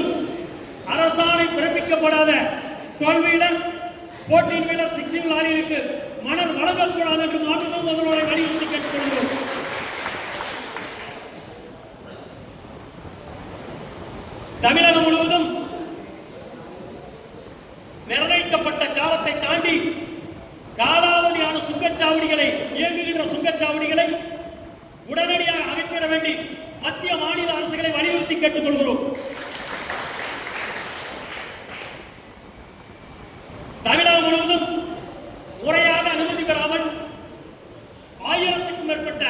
முழுவதும் அரசாணை பிறப்பிக்கப்படாத 12 wheeler 14 wheeler 16 லாரிகளுக்கு மணல் வழங்கக்கூடாது என்று மாண்புமிகு முதல்வரை வலியுறுத்தி கேட்டுக்கொள்கிறோம். தமிழகம் முழுவதும் நிர்ணயிக்கப்பட்ட காலத்தை தாண்டி காலாவதியான சுங்கச்சாவடிகளை இயங்குகின்ற சுங்கச்சாவடிகளை உடனடியாக அகற்றிட வேண்டி மத்திய மாநில அரசுகளை வலியுறுத்தி கேட்டுக்கொள்கிறோம். தமிழகம் முழுவதும் முறையாக அனுமதி பெறாமல் 1000க்கும் மேற்பட்ட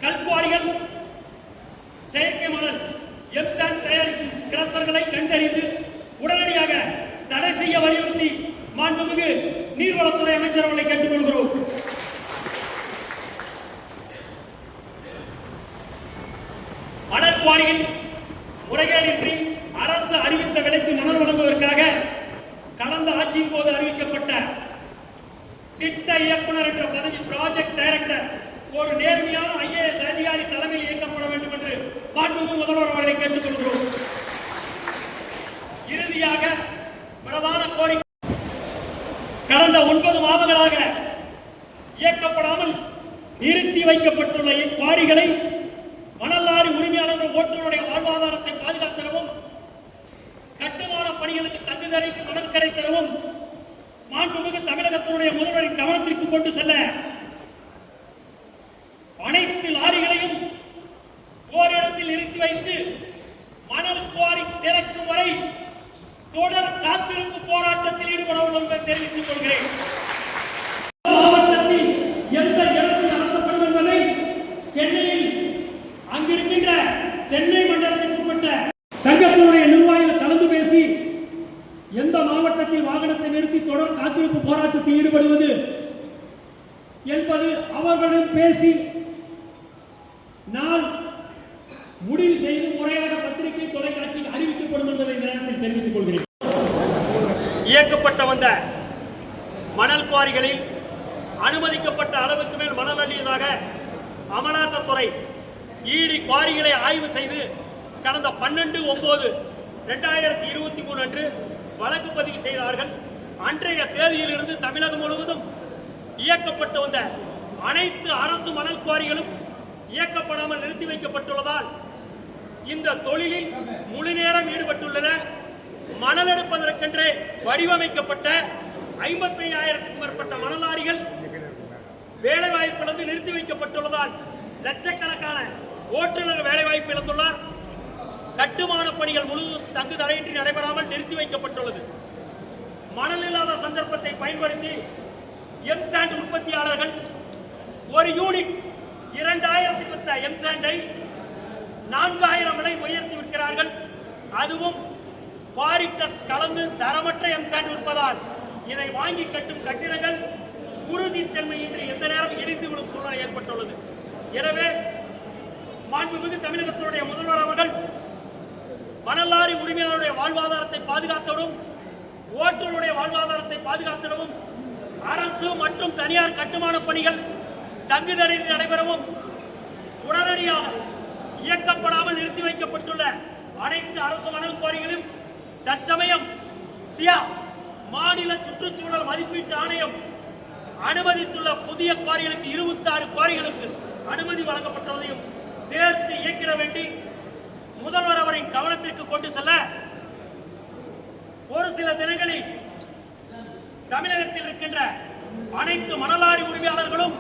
கல்குவாரிகள் செயற்கை மணல் எம்சாண்ட் தயாரிக்கும் கிரஷர்களை கண்டறிந்து உடனடியாக தடை செய்ய வலியுறுத்தி மாண்புமிகு நீர்வளத்துறை அமைச்சர் அவர்களை கேட்டுக்கொள்கிறோம். மணல் குவாரியில் முறைகேடின்றி அரசு அறிவித்த விலைக்கு மணல் வழங்குவதற்காக கடந்த ஆட்சியின் போது அறிவிக்கப்பட்ட திட்ட இயக்குனர் என்ற பதவி ப்ராஜெக்ட் டைரக்டர் ஒரு நேர்மையான IAS அதிகாரி தலைமையில் இயக்கப்பட வேண்டும் என்று மாண்புமிகு முதல்வர் அவர்களை கேட்டுக்கொள்கிறோம். இறுதியாக பிரதான கோரிக்கை, கடந்த 9 மாதங்களாக இயக்கப்படாமல் நிறுத்தி வைக்கப்பட்டுள்ள இக்குவாரிகளை மணல் லாரி உரிமையாளர்கள் ஓட்டுநருடைய வாழ்வாதாரத்தை பாதுகாத்திடவும் கட்டுமான பணிகளுக்கு தங்குதடைக்கு மணல் கிடைத்திடவும் மாண்புமிகு தமிழகத்தினுடைய முதல்வரின் கவனத்திற்கு கொண்டு செல்ல அனைத்து லாரிகளையும் ஓரிடத்தில் நிறுத்தி வைத்து மணல் குவாரி திறக்கும் வரை தொடர் காத்திருப்பு போராட்டத்தில் ஈடுபட உள்ளோம் என்பதை தெரிவித்துக் கொள்கிறேன். மாவட்டத்தில் எந்த இடத்தில் நடத்தப்படும் என்பதை சென்னையில் அங்கிருக்கின்ற சென்னை மண்டலத்திற்கு உட்பட்ட சங்கத்தினுடைய நிர்வாகிகள் கலந்து பேசி எந்த மாவட்டத்தில் வாகனத்தை நிறுத்தி தொடர் காத்திருப்பு போராட்டத்தில் ஈடுபடுவது என்பது அவர்களிடம் பேசி நான் முடிவு செய்து முறையாக பத்திரிகை தொலைக்காட்சியில் அறிவிக்கப்படும் என்பதை இந்த நேரத்தில் தெரிவித்துக் கொள்கிறேன். இயக்கப்பட்ட வந்த மணல் குவாரிகளில் அனுமதிக்கப்பட்ட அளவுக்கு மேல் மணல் அள்ளியதாக அமலாக்கத்துறை ஈடி குவாரிகளை ஆய்வு செய்து கடந்த 12/9/2023 அன்று வழக்கு பதிவு செய்தார்கள். அன்றைய தேதியிலிருந்து தமிழகம் முழுவதும் இயக்கப்பட்டு வந்த அனைத்து அரசு மணல் குவாரிகளும் இயக்கப்படாமல் நிறுத்தி வைக்கப்பட்டுள்ளதால் இந்த தொழிலில் முழு நேரம் ஈடுபட்டுள்ளன. மணல் எடுப்பதற்கென்றே வடிவமைக்கப்பட்ட 55,000க்கும் மேற்பட்ட மணலாரிகள் வேலைவாய்ப்பிலிருந்து நிறுத்தி வைக்கப்பட்டுள்ளதால் லட்சக்கணக்கான ஓட்டுநர் வேலைவாய்ப்பு இழந்துள்ளார். கட்டுமான பணிகள் முழுவதும் தங்கு தடையின்றி நடைபெறாமல் நிறுத்தி வைக்கப்பட்டுள்ளது. மணல் இல்லாத சந்தர்ப்பத்தை பயன்படுத்தி எம்சாண்ட் உற்பத்தியாளர்கள் ஒரு யூனிட் 2000 வித்த எம்சாண்டை 4000 விலை உயர்த்தி விற்கிறார்கள். அதுவும் பாரிக் டெஸ்ட் கலந்து தரமற்ற எம்சாண்ட் விற்பதால் இதை வாங்கி கட்டும் கட்டிடங்கள் உறுதித்தன்மையின்றி எந்த நேரம் இடித்து விடும் சூழ்நிலை ஏற்பட்டுள்ளது. எனவே மாண்புமிகு தமிழகத்தினுடைய முதல்வர் அவர்கள் மணல் லாரி உரிமையாளருடைய வாழ்வாதாரத்தை பாதுகாத்திடவும் ஓட்டுநருடைய வாழ்வாதாரத்தை பாதுகாத்திடவும் அரசு மற்றும் தனியார் கட்டுமான பணிகள் தங்குதடையின்றி நடைபெறவும் உடனடியாக இயக்கப்படாமல் நிறுத்தி வைக்கப்பட்டுள்ள அனைத்து அரசு மணல் குவாரிகளும் தற்சமயம் சியா மாநில சுற்றுச்சூழல் மதிப்பீட்டு ஆணையம் அனுமதித்துள்ள புதிய குவாரிகளுக்கு 26 குவாரிகளுக்கு அனுமதி வழங்கப்பட்டுள்ளதையும் சேர்த்து இயக்கிட வேண்டி முதல்வர் அவரின் கவனத்திற்கு கொண்டு செல்ல ஒரு சில தினங்களில் தமிழகத்தில் இருக்கின்ற அனைத்து மணலாரி உரிமையாளர்களும்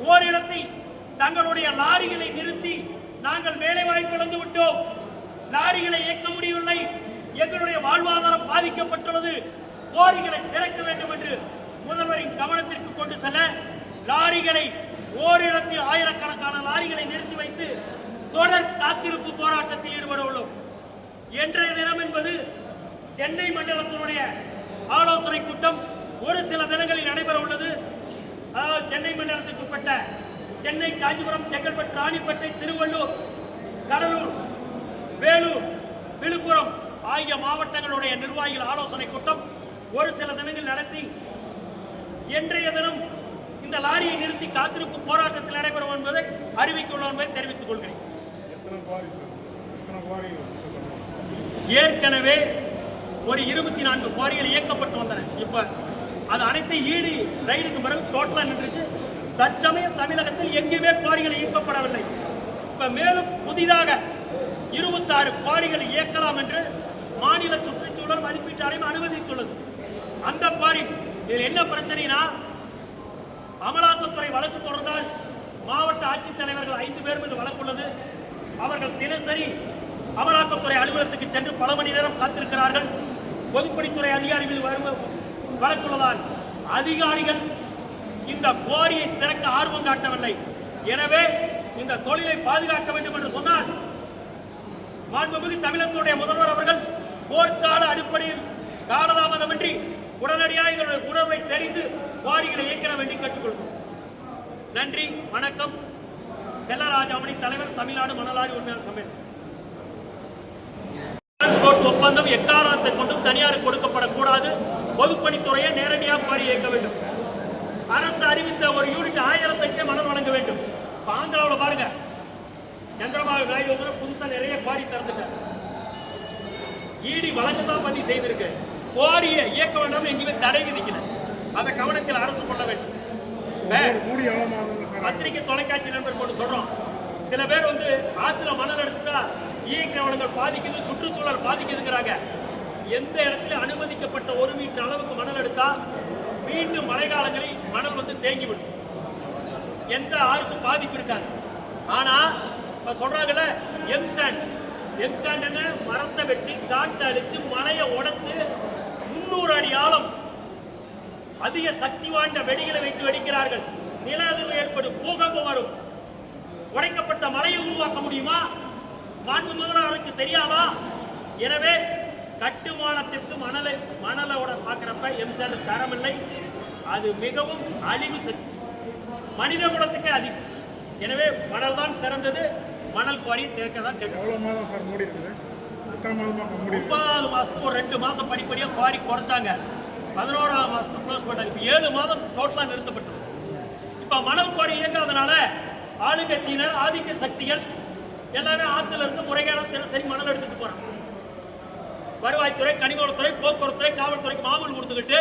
ஓரிடத்தில் தங்களுடைய லாரிகளை நிறுத்தி நாங்கள் வேலை வாய்ப்பு இழந்து விட்டோம், லாரிகளை இயக்க முடியவில்லை, எங்களுடைய வாழ்வாதாரம் பாதிக்கப்பட்டுள்ளது, லாரிகளை திறக்க வேண்டும் என்று முதல்வரின் கவனத்திற்கு கொண்டு செல்ல லாரிகளை ஓரிடத்தில் ஆயிரக்கணக்கான லாரிகளை நிறுத்தி வைத்து தொடர் காத்திருப்பு போராட்டத்தில் ஈடுபட உள்ளோம். இன்றைய தினம் என்பது சென்னை மண்டலத்தினுடைய ஆலோசனை கூட்டம் ஒரு சில தினங்களில் நடைபெற உள்ளது. அதாவது சென்னை மண்டலத்துக்கு உட்பட்ட சென்னை, காஞ்சிபுரம், செங்கல்பட்டு, ராணிப்பேட்டை, திருவள்ளூர், கடலூர், வேலூர், விழுப்புரம் ஆகிய மாவட்டங்களுடைய நிர்வாகிகள் ஆலோசனை கூட்டம் ஒரு சில தினங்கள் நடத்தி இன்றைய தினம் இந்த லாரியை நிறுத்தி காத்திருப்பு போராட்டத்தில் நடைபெறும் என்பதை அறிவித்துள்ளோம் என்பதை தெரிவித்துக் கொள்கிறேன். ஏற்கனவே ஒரு 24 குவாரிகள் இயக்கப்பட்டு வந்தன. இப்ப அது அனைத்தையும் ஈடு ரைடுக்கு பிறகு டோட்டலா நின்றுச்சு. தற்சமயம் தமிழகத்தில் எங்கேயுமே குவாரிகள் இயக்கப்படவில்லை. இப்ப மேலும் புதிதாக 26 குவாரிகள் இயக்கலாம் என்று மாநில சுற்றுச்சூழல் மதிப்பீட்டு ஆணையம் அனுமதித்துள்ளது. அந்த குவாரி இதில் என்ன பிரச்சனைனா, அமலாக்கத்துறை வழக்கு தொடர்ந்தால் மாவட்ட ஆட்சித்தலைவர்கள் 5 பேர் மீது வழக்குள்ளது. அவர்கள் தினசரி அமலாக்கத்துறை அலுவலகத்துக்கு சென்று பல மணி நேரம் காத்திருக்கிறார்கள். பொதுப்பணித்துறை அதிகாரிகள் வழக்குள்ளதால் அதிகாரிகள் இந்த குவாரியை திறக்க ஆர்வம் காட்டவில்லை. எனவே இந்த தொழிலை பாதுகாக்க வேண்டும் என்று சொன்னால் மாண்புமிகு தமிழகத்துடைய முதல்வர் அவர்கள் போர்க்கால அடிப்படையில் காலதாமதமின்றி உடனடியாக எங்களுடைய உணர்வை தெரிந்து குவாரிகளை இயக்க வேண்டி கேட்டுக்கொள்கிறோம். நன்றி, வணக்கம். செல்லராஜாமணி, தலைவர், தமிழ்நாடு மணலாரி உரிமையாளர் சம்மேளனம். டிரான்ஸ்போர்ட் ஒப்பந்தம் எக்காரணத்தை கொண்டும் தனியாருக்கு கொடுக்கப்படக்கூடாது. பொதுப்பணித்துறையை நேரடியாக குவாரி இயக்க வேண்டும். அரசு அறிவித்த ஒரு யூனிட் 1000க்கு மணல் வழங்க வேண்டும். ஆந்திராவில் பாருங்க, சந்திரபாபு நாயுடு வந்து புதுசா நிறைய குவாரி திறந்துட்டார். ஈடி வழக்கு தான் பண்ணி செய்திருக்கு. குவாரியை இயக்க வேண்டாம் எங்கேயுமே தடை விதிக்கல. அதை கவனத்தில் அரசு கொள்ள வேண்டும். பத்திரிகை தொலைக்காட்சி நண்பர் கொண்டு சொல்றோம், சில பேர் வந்து ஆத்துல மணல் எடுத்துட்டா இயற்கை வளங்கள் பாதிக்குது, சுற்றுச்சூழல் பாதிக்குதுங்கிறாங்க. எந்த இடத்துல அனுமதிக்கப்பட்ட 1 மீட்டர் அளவுக்கு மணல் எடுத்தா மீண்டும் மழை காலங்களில் மணல் வந்து தேங்கிவிடும். எந்த ஆருக்கும் பாதிப்பு இருக்காது. ஆனா இப்ப சொல்றாங்கல்ல, எம்சாண்ட் என்ன, மரத்தை வெட்டி காட்டு அழிச்சு மலையை உடைச்சு 300 அடி ஆழம் அதிக சக்தி வாய்ந்த வெடிகளை வைத்து வெடிக்கிறார்கள். நில அதிர்வு ஏற்படும், பூகம்பம் வரும். உடைக்கப்பட்ட மலையை உருவாக்க முடியுமா? மாண்பு முதல்வருக்கு தெரியாதா? எனவே கட்டுமானத்திற்கு மணலோட பார்க்கிறப்ப எம்சாண்ட் தரமில்லை. அது மிகவும் அழிவு சக்தி, மனித குலத்துக்கு அதிகம். எனவே மணல் தான் சிறந்தது. மணல் குவாரி திறக்க தான் கேட்கும். 9வது மாசத்துக்கு ஒரு 2 மாசம் படிப்படியாக குவாரி குறைச்சாங்க. 11வது மாசத்துக்கு க்ளோஸ் பண்ணாங்க. இப்போ 7 மாதம் டோட்டலாக நிறுத்தப்பட்டது. இப்போ மணல் குவாரி இயங்காதனால ஆளுங்கட்சியினர், ஆதிக்க சக்திகள் எல்லாமே ஆற்றுல இருந்து முறைகேடாக தினசரி மணல் எடுத்துட்டு போறாங்க. வருவாய்த்துறை, கனிமவளத்துறை, போக்குவரத்துறை, காவல்துறைக்கு மாமூல் கொடுத்துக்கிட்டு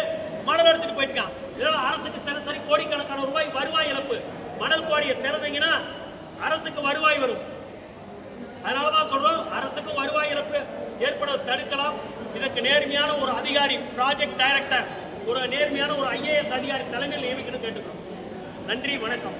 மணல் எடுத்துட்டு போயிட்டான். இதனால் அரசுக்கு தினசரி கோடிக்கணக்கான ரூபாய் வருவாய் இழப்பு. மணல் குவாரியை திறந்தீங்கன்னா அரசுக்கு வருவாய் வரும். அதனாலதான் சொல்றோம், அரசுக்கு வருவாய் இழப்பு ஏற்படுவதை தடுக்கலாம். இதற்கு நேர்மையான ஒரு அதிகாரி, ப்ராஜெக்ட் டைரக்டர், ஒரு நேர்மையான ஒரு IAS அதிகாரி தலைமையில் நியமிக்கணும் கேட்டுக்கிறோம். நன்றி, வணக்கம்.